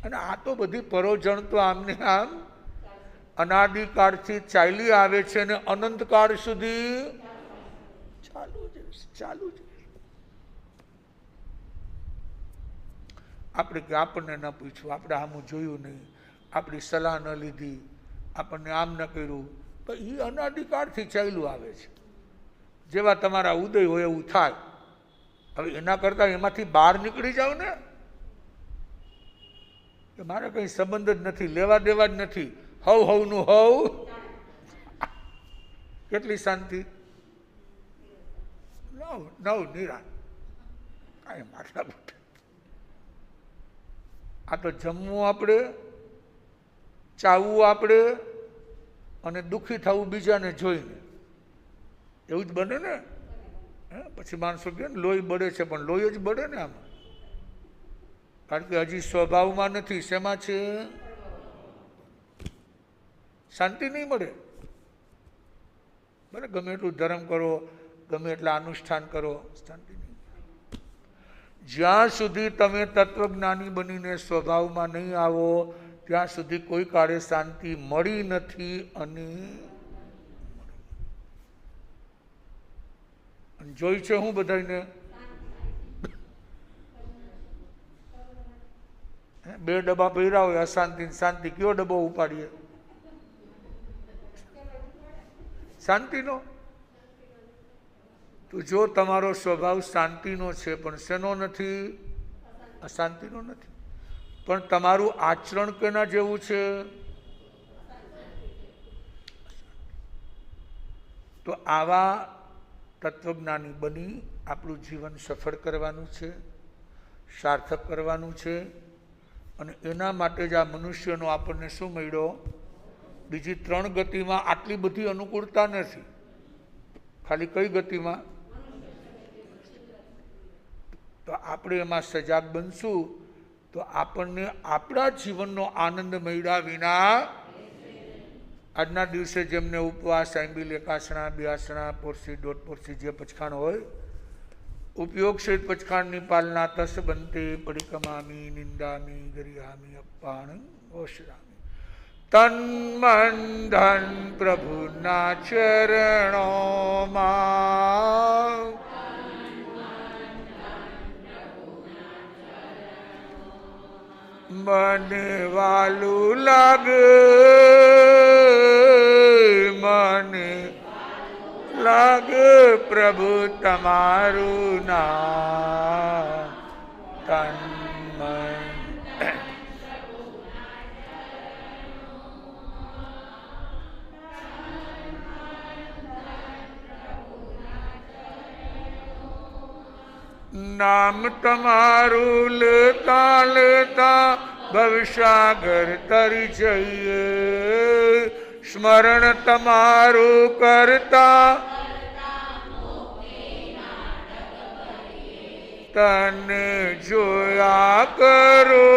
Speaker 3: અને આ તો બધી પરોજણ તો આમને આમ અનાદિકાળથી ચાલી આવે છે ને અનંતકાળ સુધી ચાલુ જ. આપણે કે આપણને ન પૂછ્યું, આપણે આમ જોયું નહીં, આપણી સલાહ ન લીધી, આપણને આમ ન કર્યું, તો એ અનાદિકાળથી ચાલ્યું આવે છે. જેવા તમારા ઉદય હોય એવું થાય. હવે એના કરતાં એમાંથી બહાર નીકળી જાવ ને, કે મારે કંઈ સંબંધ જ નથી, લેવા દેવા જ નથી, હવનું હવ. કેટલી શાંતિ! નવ નિરા કાંઈ માથા બુટ. આ તો જમવું આપણે, ચાવવું આપણે, અને દુઃખી થવું બીજાને જોઈને. એવું જ બને ને. પછી માણસો કહે ને લોહી બળે છે, પણ લોહી જ બળે ને આમાં. કારણ કે હજી સ્વભાવમાં નથી. શેમાં છે? શાંતિ નહીં મળે. બરાબર, ગમે એટલું ધર્મ કરો, ગમે એટલા અનુષ્ઠાન કરો, શાંતિ નહીં. જ્યાં સુધી તમે તત્વજ્ઞાની બનીને સ્વભાવમાં નહીં આવો ત્યાં સુધી કોઈ કાળે શાંતિ મળી નથી. અને જોઈ છે હું બધાને બે ડબ્બા પહેર્યા હોય અશાંતિ શાંતિ, કયો ડબ્બો ઉપાડીએ? શાંતિનો. તો જો તમારો સ્વભાવ શાંતિનો છે પણ શેનો નથી? અશાંતિનો નથી. પણ તમારું આચરણ કેના જેવું છે? તો આવા તત્વજ્ઞાની બની આપણું જીવન સફળ કરવાનું છે, સાર્થક કરવાનું છે. અને એના માટે જ આ મનુષ્યનો આપણને શું મળ્યો? બીજી 3 ગતિમાં આટલી બધી અનુકૂળતા નથી. ખાલી કઈ ગતિમાં? તો આપણે એમાં સજાગ બનશું તો આપણને આપણા જીવનનો આનંદ મળ્યા વિના આજના દિવસે જેમને ઉપવાસ, આંબીલ, એકાસણા, બ્યાસણા, પોરસી, દોઢ પોરસી જે પચખાણ હોય, ઉપયોગ સહિત પચખાણની પાલના તસ બનતે પરિક્રમામી નિંદામી ગરિયામી અપ્પાણ ઓશરામી. તન મન ધન પ્રભુના ચરણોમાં મને વાલું લાગે, મને લાગે પ્રભુ તમારું નામ. તન મન નામ તમારું લેતા લેતા ભવસાગર તરી જઈએ. સ્મરણ તમારું કરતા તને જોયા કરો,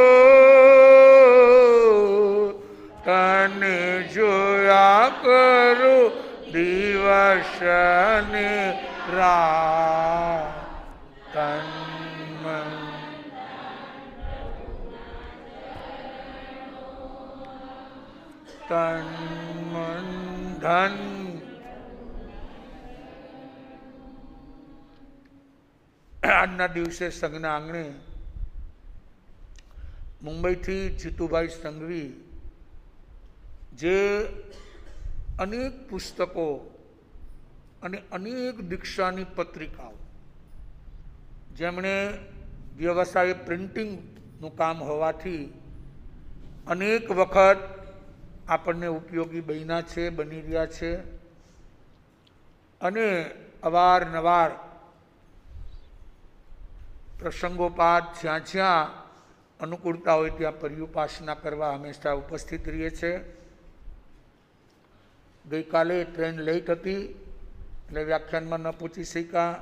Speaker 3: તને જોયા કરો દિવસ ને રાત. તન મન તન મન ધન. આજના દિવસે સંઘના આંગણે મુંબઈથી જીતુભાઈ સંઘવી જે અનેક પુસ્તકો અને અનેક દીક્ષાની પત્રિકાઓ, જેમણે વ્યવસાય પ્રિન્ટિંગનું કામ હોવાથી અનેક વખત આપણને ઉપયોગી બન્યા છે, બની રહ્યા છે. અને અવારનવાર પ્રસંગોપાત જ્યાં જ્યાં અનુકૂળતા હોય ત્યાં પર્યુપાસના કરવા હંમેશા ઉપસ્થિત રહીએ છે. ગઈકાલે ટ્રેન લેટ હતી એટલે વ્યાખ્યાનમાં ન પૂછી શક્યા,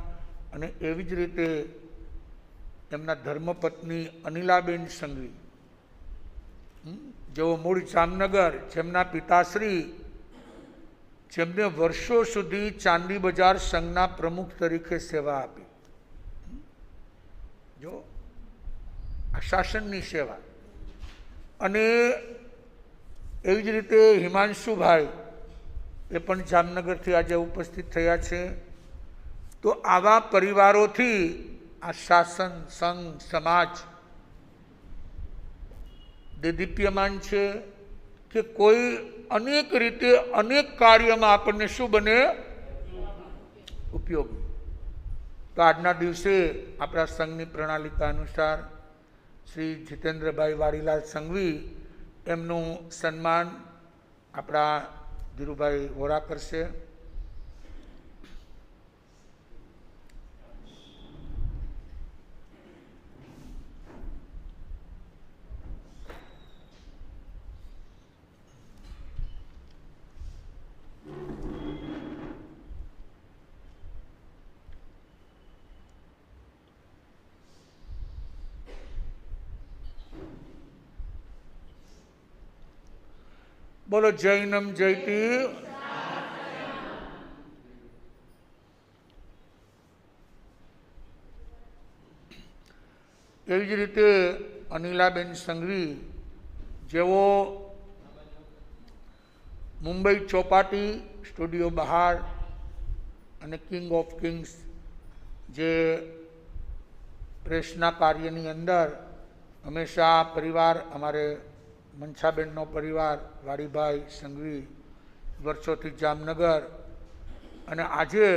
Speaker 3: અને એવી જ રીતે એમના ધર્મપત્ની અનિલાબેન સંઘવી, જેઓ મૂળ જામનગર, જેમના પિતાશ્રી, જેમને વર્ષો સુધી ચાંદી બજાર સંઘના પ્રમુખ તરીકે સેવા આપી. જો આ શાસનની સેવા. અને એવી જ રીતે હિમાંશુભાઈ એ પણ જામનગરથી આજે ઉપસ્થિત થયા છે. તો આવા પરિવારોથી આ શાસન, સંઘ, સમાજ દેદીપ્યમાન છે કે કોઈ અનેક રીતે અનેક કાર્યમાં આપણને શું બને? ઉપયોગી. તો આજના દિવસે આપણા સંઘની પ્રણાલિકા અનુસાર શ્રી જીતેન્દ્રભાઈ વાડીલાલ સંઘવી એમનું સન્માન આપણા ધીરુભાઈ વોરા કરશે. બોલો જૈનમ જયતી. એવી જ રીતે અનિલાબેન સંઘવી, જેઓ મુંબઈ ચોપાટી, સ્ટુડિયો બહાર અને કિંગ ઓફ કિંગ્સ જે પ્રેસના કાર્યની અંદર હંમેશા પરિવાર, અમારે મનસાબેનનો પરિવાર, વાડીભાઈ સંઘવી વર્ષોથી જામનગર, અને આજે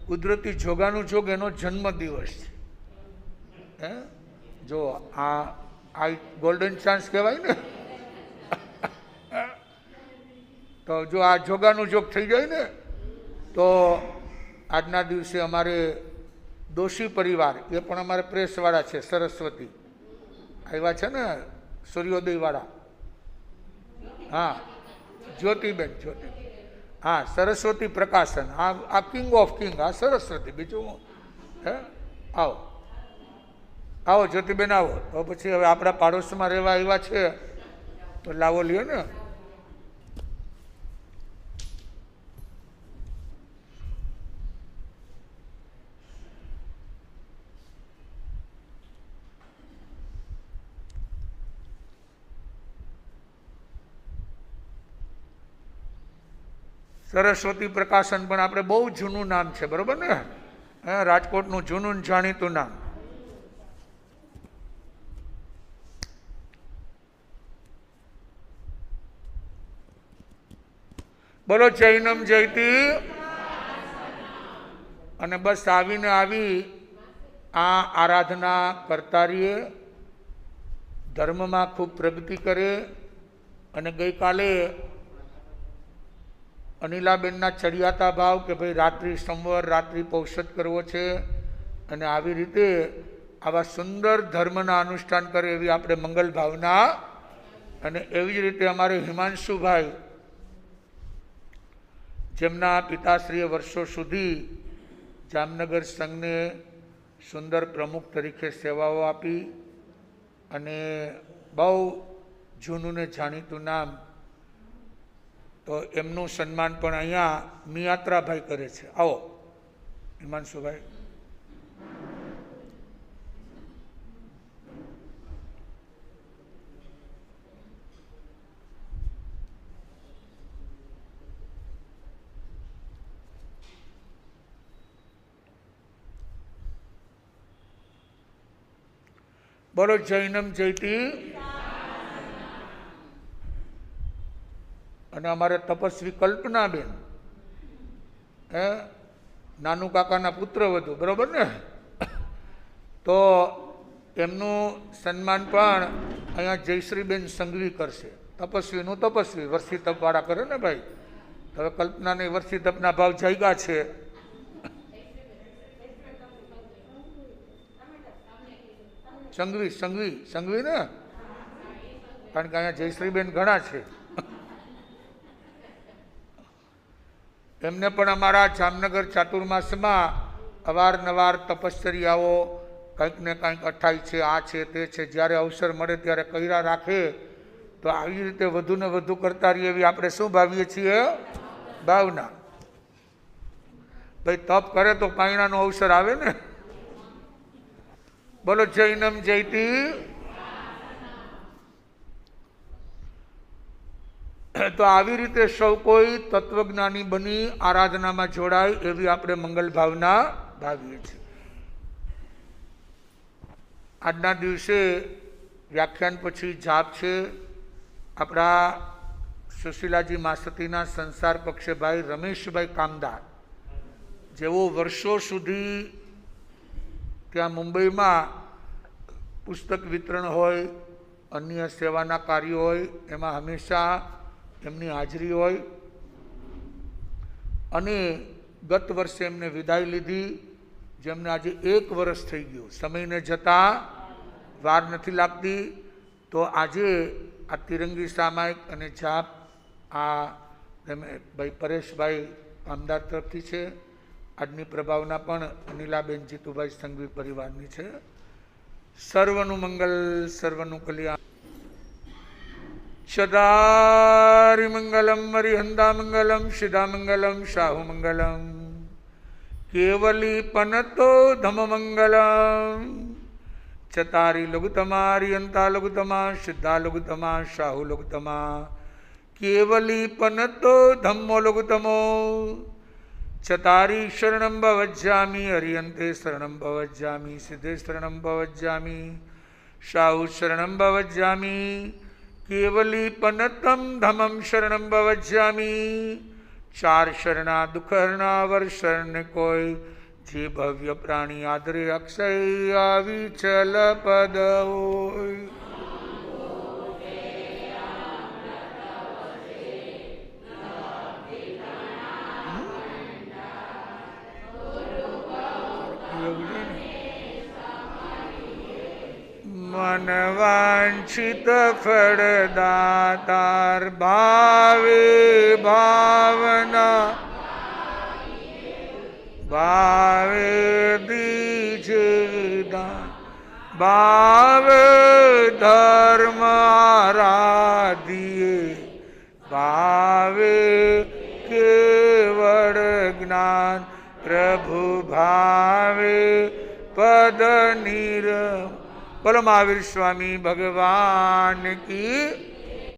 Speaker 3: કુદરતી જોગાનું જોગ એનો જન્મદિવસ છે. જો આ ગોલ્ડન ચાન્સ કહેવાય ને. તો જો આ જોગાનું જોગ થઈ જાય ને તો આજના દિવસે અમારે દોશી પરિવાર, એ પણ અમારે પ્રેસવાળા છે, સરસ્વતી આવ્યા છે ને, સૂર્યોદયવાળા. હા, જ્યોતિબેન, હા, સરસ્વતી પ્રકાશન, આ કિંગ ઓફ કિંગ, આ સરસ્વતી. બીજું હે? આવો આવો જ્યોતિબેન, આવો. તો પછી હવે આપણા પાડોશમાં રહેવા આવ્યા છે તો લાવો લ્યો ને. સરસ્વતી પ્રકાશન પણ આપણે બહુ જૂનું નામ છે, બરોબર ને? રાજકોટનું જૂનું જાણીતું નામ. બોલો જૈનમ જયતી. અને બસ આવીને આવી આ આરાધના કરતા રહીએ, ધર્મમાં ખૂબ પ્રગતિ કરે. અને ગઈકાલે અનિલાબેનના ચડિયાતા ભાવ કે ભાઈ રાત્રિ સંવર, રાત્રિ પૌષધ કરવો છે, અને આવી રીતે આવા સુંદર ધર્મના અનુષ્ઠાન કરે એવી આપણે મંગલ ભાવના. અને એવી જ રીતે અમારે હિમાંશુભાઈ, જેમના પિતાશ્રીએ વર્ષો સુધી જામનગર સંઘને સુંદર પ્રમુખ તરીકે સેવાઓ આપી, અને બહુ જૂનું ને જાણીતું નામ, તો એમનું સન્માન પણ અહીંયા મિયાત્રાભાઈ કરે છે. આવો હિમાંશુભાઈ. બોલો જૈનમ જયતી. અને અમારે તપસ્વી કલ્પનાબેન, નાનુ કાકાના પુત્ર વધુ, બરોબર ને? તો એમનું સન્માન પણ અહીંયા જયશ્રીબેન સંઘવી કરશે. તપસ્વીનું તપસ્વી, વર્ષી તપવાળા કરે ને ભાઈ. હવે કલ્પનાને વર્ષી તપના ભાવ જાગ્યા છે. સંઘવી સંઘવી સંઘવી ને કારણ કે અહીંયા જયશ્રીબેન ઘણા છે. એમને પણ અમારા જામનગર ચાતુર્માસમાં અવારનવાર તપશ્ચર્યાઓ કંઈક ને કંઈક અઠાઈ છે, આ છે તે છે, જ્યારે અવસર મળે ત્યારે કર્યા રાખે. તો આવી રીતે વધુ ને વધુ કરતા રહીએ એવી આપણે શું ભાવીએ છીએ? ભાવના. ભાઈ તપ કરે તો પાયણાનો અવસર આવે ને. બોલો જૈનમ જયતી. તો આવી રીતે સૌ કોઈ તત્વજ્ઞાની બની આરાધનામાં જોડાય એવી આપણે મંગલ ભાવના ભાવીએ છીએ. આજના દિવસે વ્યાખ્યાન પછી જાપ છે. આપણા સુશીલાજી માસતીના સંસાર પક્ષે ભાઈ રમેશભાઈ કામદાર, જેઓ વર્ષો સુધી ત્યાં મુંબઈમાં પુસ્તક વિતરણ હોય, અન્ય સેવાના કાર્યો હોય, એમાં હંમેશા એમની હાજરી હોય. અને ગત વર્ષે એમને વિદાય લીધી, જેમને આજે 1 વર્ષ થઈ ગયું. સમયને જતાં વાર નથી લાગતી. તો આજે આ તિરંગી સામાયિક અને જાપ આ ભાઈ પરેશભાઈ કામદાર તરફથી છે. આજની પ્રભાવના પણ અનિલાબેન જીતુભાઈ સંઘવી પરિવારની છે. સર્વનું મંગલ, સર્વનું કલ્યાણ. સદારી મંગલમ હરિહંદા મંગલમ સિદ્ધા મંગલમ શાહુ મંગલમ કેવલી પનતો ધમ મંગલમ ચતારી લઘુતમા હરિહંતા લઘુતમા સિદ્ધા લઘુતમા શાહુ લઘુતમા કેવલી પનતો ધમ્મો લઘુતમો ચતારી શરણમ ભવજ્જામિ હરિયંતે શરણમ ભવજ્જામિ સિદ્ધે શરણમ ભવજ્જામિ શાહુ શરણમ ભવજ્જામિ કેવલી પનતમ ધમમ શરણમ ભવજ્જામિ. 4 શરણા દુઃખહરણા વર શરણ કોઈ જે ભવ્ય પ્રાણી આદરે અક્ષય આવી ચલ પદ હોય. મન વાંછિત ફળદાતાર ભાવે ભાવના ભાવે દીજે દાન ભાવે ધર્મ આરાધીએ ભાવે કેવળ જ્ઞાન પ્રભુ ભાવે પદ નિર. બોલો મહાવીર સ્વામી ભગવાન કી.